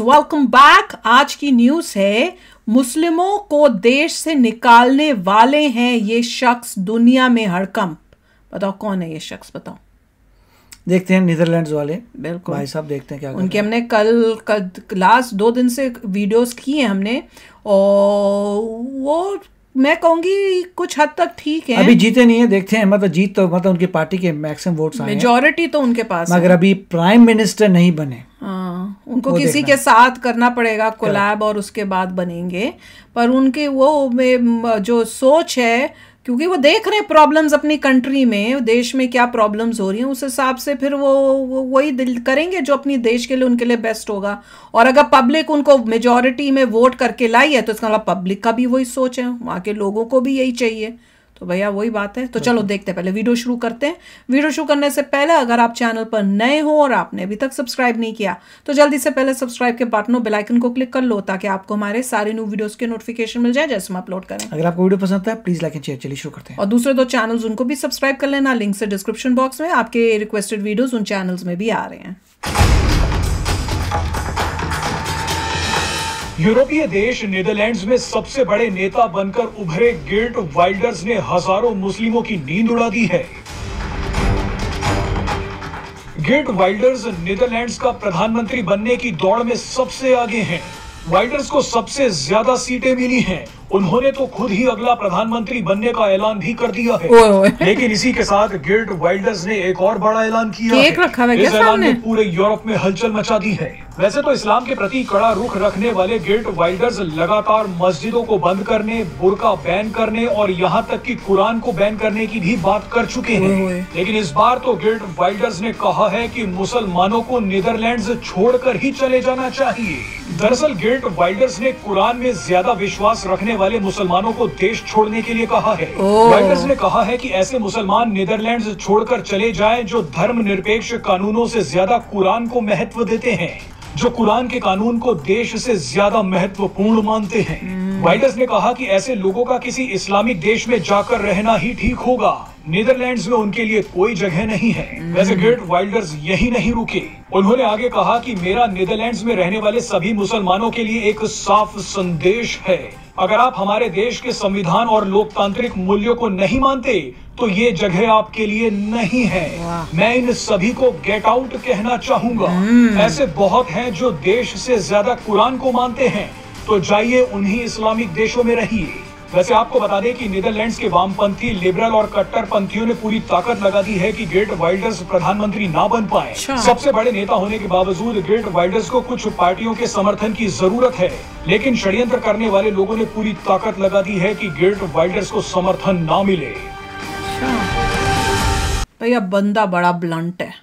Welcome back. आज की news है, मुस्लिमों को देश से निकालने वाले हैं ये शख्स, दुनिया में हड़कंप। बताओ कौन है ये शख्स, बताओ। देखते हैं नीदरलैंड्स वाले, बिल्कुल भाई साहब देखते हैं क्या उनके हमने कल लास्ट 2 दिन से वीडियोस किए हमने, और वो मैं कहूंगी कुछ हद तक ठीक है। अभी जीते नहीं है, देखते हैं। मतलब जीत तो मतलब उनकी पार्टी के मैक्सिमम वोट्स आए हैं, मेजॉरिटी तो उनके पास मगर अभी प्राइम मिनिस्टर नहीं बने। हाँ, उनको किसी के साथ करना पड़ेगा कोलैब और उसके बाद बनेंगे। पर उनके वो जो सोच है, क्योंकि वो देख रहे हैं प्रॉब्लम्स अपनी कंट्री में, देश में क्या प्रॉब्लम्स हो रही हैं, उस हिसाब से फिर वो वही दिल करेंगे जो अपनी देश के लिए उनके लिए बेस्ट होगा। और अगर पब्लिक उनको मेजॉरिटी में वोट करके लाई है तो इसका मतलब पब्लिक का भी वही सोच है, वहाँ के लोगों को भी यही चाहिए। तो भैया वही बात है। तो चलो देखते हैं, पहले वीडियो शुरू करते हैं। वीडियो शुरू करने से पहले अगर आप चैनल पर नए हो और आपने अभी तक सब्सक्राइब नहीं किया तो जल्दी से पहले सब्सक्राइब के बटन और बेल आइकन को क्लिक कर लो, ताकि आपको हमारे सारे न्यू वीडियोस के नोटिफिकेशन मिल जाए जैसे हम अपलोड करें। अगर आपको वीडियो पसंद है प्लीज लाइक एंड शेयर। चलिए शुरू करते हैं। और दूसरे 2 चैनल्स उनको भी सब्सक्राइब कर लेना, लिंक से डिस्क्रिप्शन बॉक्स में। आपके रिक्वेस्टेड वीडियोस उन चैनल्स में भी आ रहे हैं। यूरोपीय देश नीदरलैंड्स में सबसे बड़े नेता बनकर उभरे गेर्ट वाइल्डर्स ने हजारों मुस्लिमों की नींद उड़ा दी है। गेर्ट वाइल्डर्स नीदरलैंड्स का प्रधानमंत्री बनने की दौड़ में सबसे आगे हैं। वाइल्डर्स को सबसे ज्यादा सीटें मिली हैं। उन्होंने तो खुद ही अगला प्रधानमंत्री बनने का ऐलान भी कर दिया है। लेकिन इसी के साथ गेर्ट वाइल्डर्स ने एक और बड़ा ऐलान किया है। इस ऐलान ने पूरे यूरोप में हलचल मचा दी है। वैसे तो इस्लाम के प्रति कड़ा रुख रखने वाले गेर्ट वाइल्डर्स लगातार मस्जिदों को बंद करने, बुर्का बैन करने और यहाँ तक कि कुरान को बैन करने की भी बात कर चुके हैं। लेकिन इस बार तो गेर्ट वाइल्डर्स ने कहा है कि मुसलमानों को नीदरलैंड्स छोड़कर ही चले जाना चाहिए। दरअसल गेर्ट वाइल्डर्स ने कुरान में ज्यादा विश्वास रखने वाले मुसलमानों को देश छोड़ने के लिए कहा है। वाइल्डर्स ने कहा है कि ऐसे मुसलमान नीदरलैंड्स छोड़कर चले जाएं जो धर्मनिरपेक्ष कानूनों से ज्यादा कुरान को महत्व देते हैं, जो कुरान के कानून को देश से ज्यादा महत्वपूर्ण मानते हैं। वाइल्डर्स ने कहा कि ऐसे लोगों का किसी इस्लामिक देश में जाकर रहना ही ठीक होगा। नीदरलैंड्स में उनके लिए कोई जगह नहीं है। वैसे गेर्ट वाइल्डर्स यही नहीं रुके। उन्होंने आगे कहा कि मेरा नीदरलैंड्स में रहने वाले सभी मुसलमानों के लिए एक साफ संदेश है। अगर आप हमारे देश के संविधान और लोकतांत्रिक मूल्यों को नहीं मानते तो ये जगह आपके लिए नहीं है। मैं इन सभी को गेट आउट कहना चाहूंगा। ऐसे बहुत हैं जो देश से ज्यादा कुरान को मानते हैं, तो जाइए उन्हीं इस्लामिक देशों में रहिए। वैसे आपको बता दें कि नीदरलैंड्स के वामपंथी, लिबरल और कट्टरपंथियों ने पूरी ताकत लगा दी है कि गेर्ट वाइल्डर्स प्रधानमंत्री ना बन पाए। सबसे बड़े नेता होने के बावजूद गेर्ट वाइल्डर्स को कुछ पार्टियों के समर्थन की जरूरत है, लेकिन षड्यंत्र करने वाले लोगों ने पूरी ताकत लगा दी है कि गेर्ट वाइल्डर्स को समर्थन ना मिले। भैया बंदा बड़ा ब्लंट है,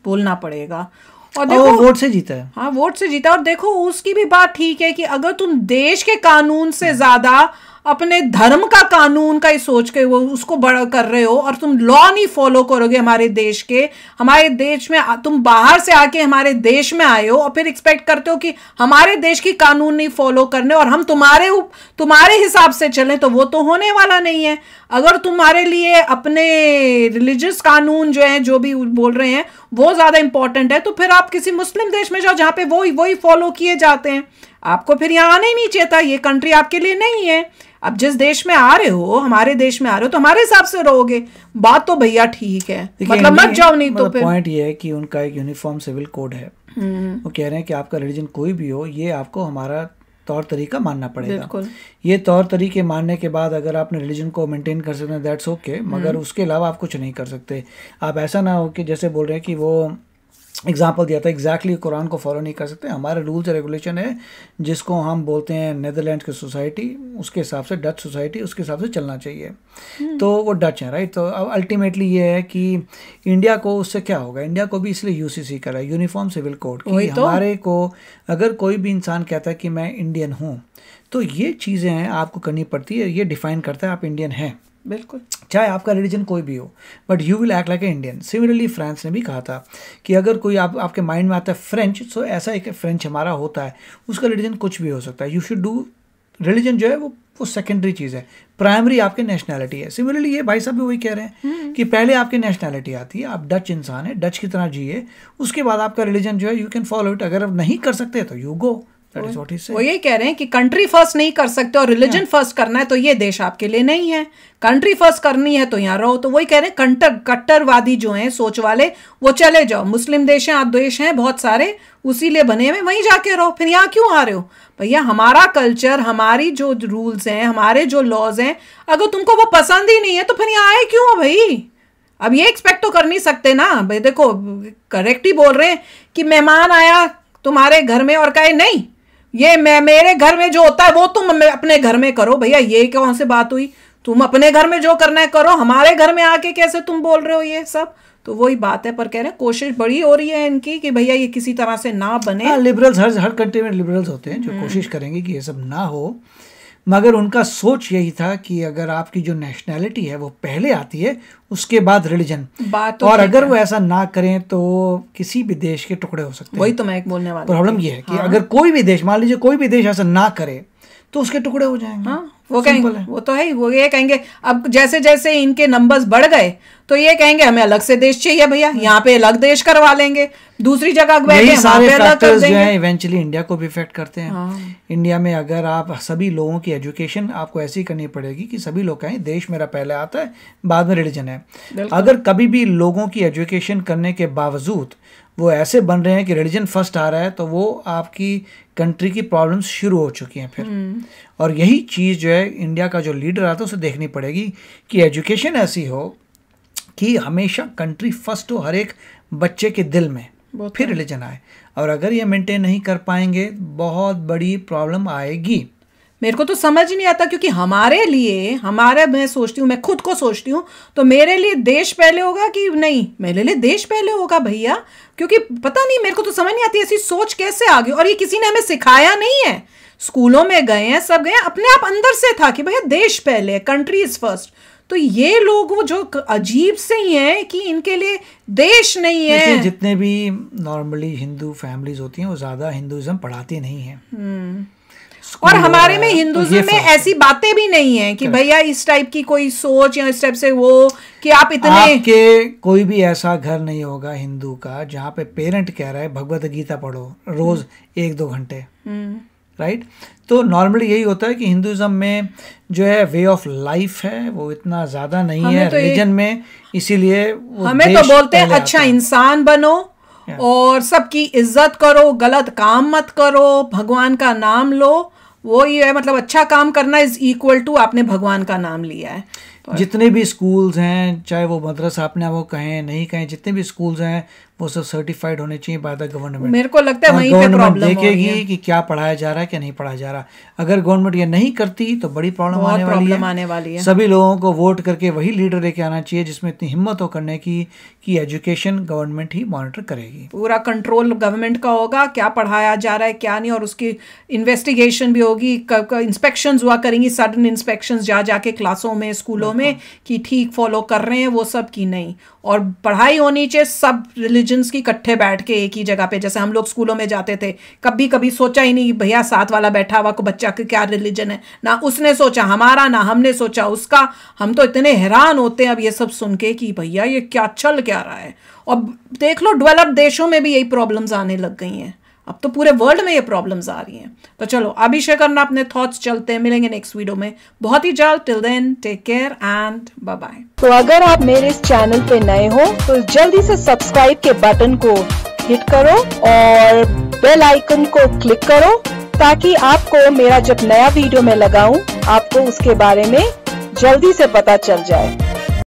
बोलना पड़ेगा। और देखो वोट से जीता है। हाँ, वोट से जीता। और देखो उसकी भी बात ठीक है कि अगर तुम देश के कानून से ज्यादा अपने धर्म का कानून का ही सोच के वो उसको बड़ा कर रहे हो और तुम लॉ नहीं फॉलो करोगे हमारे देश में, तुम बाहर से आके हमारे देश में आए हो और फिर एक्सपेक्ट करते हो कि हमारे देश की कानून नहीं फॉलो करने और हम तुम्हारे हिसाब से चलें, तो वो तो होने वाला नहीं है। अगर तुम्हारे लिए अपने रिलीजियस कानून जो है, जो भी बोल रहे हैं, वो ज्यादा इंपॉर्टेंट है, तो फिर आप किसी मुस्लिम देश में जाओ जहां पे वही फॉलो किए जाते हैं। आपको फिर यहाँ आना ही नहीं चाहिए था, ये कंट्री आपके लिए नहीं है। अब जिस देश में आ रहे हो, हमारे देश में आ रहे हो, तो हमारे हिसाब से रहोगे। बात तो भैया ठीक है, मतलब मत जाओ, नहीं तो फिर पॉइंट ये है कि उनका एक यूनिफॉर्म सिविल कोड है। वो कह रहे हैं कि आपका रिलीजन कोई भी हो, ये आपको हमारा तौर तरीका मानना पड़ेगा। ये तौर तरीके मानने के बाद अगर आपने रिलीजन को मेंटेन कर सकते हैं दैट्स ओके, मगर उसके अलावा आप कुछ नहीं कर सकते। आप ऐसा ना हो कि जैसे बोल रहे हैं कि वो एग्जाम्पल दिया था, एग्जैक्टली कुरान को फॉलो नहीं कर सकते। हमारे रूल्स एंड रेगुलेशन है जिसको हम बोलते हैं नीदरलैंड की सोसाइटी, उसके हिसाब से डच सोसाइटी, उसके हिसाब से चलना चाहिए। तो वो डच है, राइट। तो अब अल्टीमेटली ये है कि इंडिया को उससे क्या होगा, इंडिया को भी इसलिए यूसीसी करा है, यूनिफॉर्म सिविल कोड, कि हमारे को अगर कोई भी इंसान कहता है कि मैं इंडियन हूँ, तो ये चीज़ें हैं आपको करनी पड़ती है। ये डिफाइन करता है आप इंडियन हैं, बिल्कुल, चाहे आपका रिलीजन कोई भी हो, but you will act like a Indian. Similarly France ने भी कहा था कि अगर कोई आपके माइंड में आता है फ्रेंच, सो ऐसा एक फ्रेंच हमारा होता है, उसका रिलीजन कुछ भी हो सकता है। यू शुड डू रिलीजन जो है वो सेकेंडरी चीज़ है, प्राइमरी आपके नेशनैलिटी है। सिमिलरली ये भाई साहब भी वही कह रहे हैं कि पहले आपकी नेशनैलिटी आती है, आप डच इंसान है, डच की तरह जिए, उसके बाद आपका रिलीजन जो है यू कैन फॉलो इट, अगर आप नहीं कर सकते तो यू गो। वो यही कह रहे हैं कि कंट्री फर्स्ट नहीं कर सकते और रिलीजन फर्स्ट करना है तो ये देश आपके लिए नहीं है, कंट्री फर्स्ट करनी है तो यहाँ रहो। तो वही कह रहे हैं कट्टरवादी जो हैं सोच वाले वो चले जाओ, मुस्लिम देश हैं, देश हैं बहुत सारे उसी लिए बने हुए, वहीं जाके रहो, फिर यहाँ क्यों आ रहे हो भैया? हमारा कल्चर, हमारी जो रूल्स हैं, हमारे जो लॉज हैं, अगर तुमको वो पसंद ही नहीं है तो फिर यहाँ आए क्यों भाई? अब ये एक्सपेक्ट तो कर नहीं सकते ना भाई। देखो करेक्ट ही बोल रहे हैं कि मेहमान आया तुम्हारे घर में और कहे नहीं ये मेरे घर में जो होता है वो तुम अपने घर में करो। भैया ये कौन सी बात हुई? तुम अपने घर में जो करना है करो, हमारे घर में आके कैसे तुम बोल रहे हो ये सब? तो वही बात है, पर कह रहे हैं कोशिश बड़ी हो रही है इनकी कि भैया ये किसी तरह से ना बने। लिबरल्स हर कंट्री में लिबरल्स होते हैं जो कोशिश करेंगे कि ये सब ना हो, मगर उनका सोच यही था कि अगर आपकी जो नेशनैलिटी है वो पहले आती है उसके बाद रिलीजन, तो और अगर वो ऐसा ना करें तो किसी भी देश के टुकड़े हो सकते हैं। वही तो मैं एक बोलने वाला। प्रॉब्लम ये है कि अगर कोई भी देश, मान लीजिए कोई भी देश ऐसा ना करे तो उसके टुकड़े हो जाएंगे। हाँ, वो कहेंगे, वो तो है ही, वो ये कहेंगे अब जैसे जैसे इनके नंबर्स बढ़ गए तो ये कहेंगे हमें अलग से देश चाहिए भैया, यहाँ पे अलग देश करवा लेंगे, दूसरी जगह यही सारे फैक्टर्स जो हैं इवेंचुअली इंडिया को भी इफेक्ट करते हैं। हाँ। इंडिया में अगर आप सभी लोगों की एजुकेशन आपको ऐसी करनी पड़ेगी कि सभी लोग कहें देश मेरा पहले आता है बाद में रिलीजन है। अगर कभी भी लोगों की एजुकेशन करने के बावजूद वो ऐसे बन रहे हैं कि रिलीजन फर्स्ट आ रहा है तो वो आपकी कंट्री की प्रॉब्लम्स शुरू हो चुकी हैं फिर। और यही चीज़ जो है इंडिया का जो लीडर आता है उसे देखनी पड़ेगी कि एजुकेशन ऐसी हो कि हमेशा कंट्री फर्स्ट हो हर एक बच्चे के दिल में, फिर रिलीजन आए। और अगर ये मेंटेन नहीं कर पाएंगे बहुत बड़ी प्रॉब्लम आएगी। मेरे को तो समझ ही नहीं आता, क्योंकि हमारे लिए, हमारा, मैं सोचती हूँ, मैं खुद को सोचती हूँ तो मेरे लिए देश पहले होगा कि नहीं, मेरे लिए देश पहले होगा भैया। क्योंकि पता नहीं, मेरे को तो समझ नहीं आती ऐसी सोच कैसे आ गई। और ये किसी ने हमें सिखाया नहीं है, स्कूलों में गए हैं, सब गए, अपने आप अंदर से था कि भैया देश पहले, कंट्री इज फर्स्ट। तो ये लोग वो जो अजीब से ही हैं कि इनके लिए देश नहीं है। जितने भी नॉर्मली हिंदू फैमिलीज होती हैं वो ज्यादा हिंदुइज्म पढ़ाती नहीं है। और हमारे में हिंदुइज्म में ऐसी बातें भी नहीं है कि भैया इस टाइप की कोई सोच या इस टाइप से वो कि आप इतने, आपके कोई भी ऐसा घर नहीं होगा हिंदू का जहाँ पे पेरेंट कह रहा है भगवत गीता पढ़ो रोज 1-2 घंटे, राइट। तो नॉर्मली यही होता है कि हिंदुइज्म में जो है वे ऑफ लाइफ है वो इतना ज्यादा नहीं है रिलीजन में, इसीलिए हमें तो बोलते हैं अच्छा इंसान बनो और सबकी इज्जत करो, गलत काम मत करो, भगवान का नाम लो। वो ये है, मतलब अच्छा काम करना इज इक्वल टू आपने भगवान का नाम लिया है। जितने भी स्कूल्स हैं, चाहे वो मदरसा अपने वो कहें नहीं कहें, जितने भी स्कूल्स हैं वो सब सर्टिफाइड होने चाहिए बाय द गवर्नमेंट। मेरे को लगता है वहीं पे प्रॉब्लम देखेगी कि क्या पढ़ाया जा रहा है क्या नहीं पढ़ाया जा रहा। अगर गवर्नमेंट ये नहीं करती तो बड़ी प्रॉब्लम आने वाली है। सभी लोगों को वोट करके वही लीडर लेके आना चाहिए जिसमें इतनी हिम्मत हो करने की कि एजुकेशन गवर्नमेंट ही मॉनिटर करेगी। पूरा कंट्रोल गवर्नमेंट का होगा, क्या पढ़ाया जा रहा है क्या नहीं, और उसकी इन्वेस्टिगेशन भी होगी, इंस्पेक्शंस हुआ करेंगी, सडन इंस्पेक्शंस जा जाके क्लासों में, स्कूलों में कि ठीक फॉलो कर रहे हैं वो सब की नहीं। और पढ़ाई होनी चाहिए सब रिलीजन्स की इकट्ठे बैठ के एक ही जगह पे। जैसे हम लोग स्कूलों में जाते थे, कभी कभी सोचा ही नहीं भैया साथ वाला बैठा हुआ को बच्चा का क्या रिलीजन है, ना उसने सोचा हमारा ना हमने सोचा उसका। हम तो इतने हैरान होते हैं अब ये सब सुन के कि भैया ये क्या चल क्या रहा है। और देख लो डेवलप्ड देशों में भी यही प्रॉब्लम्स आने लग गई हैं, अब तो पूरे वर्ल्ड में ये प्रॉब्लम्स आ रही हैं। तो चलो अभी शेयर करना अपने थॉट्स, चलते हैं, मिलेंगे नेक्स्ट वीडियो में बहुत ही जल्द। Till then take care and bye bye. तो अगर आप मेरे इस चैनल पे नए हो तो जल्दी से सब्सक्राइब के बटन को हिट करो और बेल आइकन को क्लिक करो ताकि आपको मेरा जब नया वीडियो मैं लगाऊं आपको उसके बारे में जल्दी से पता चल जाए।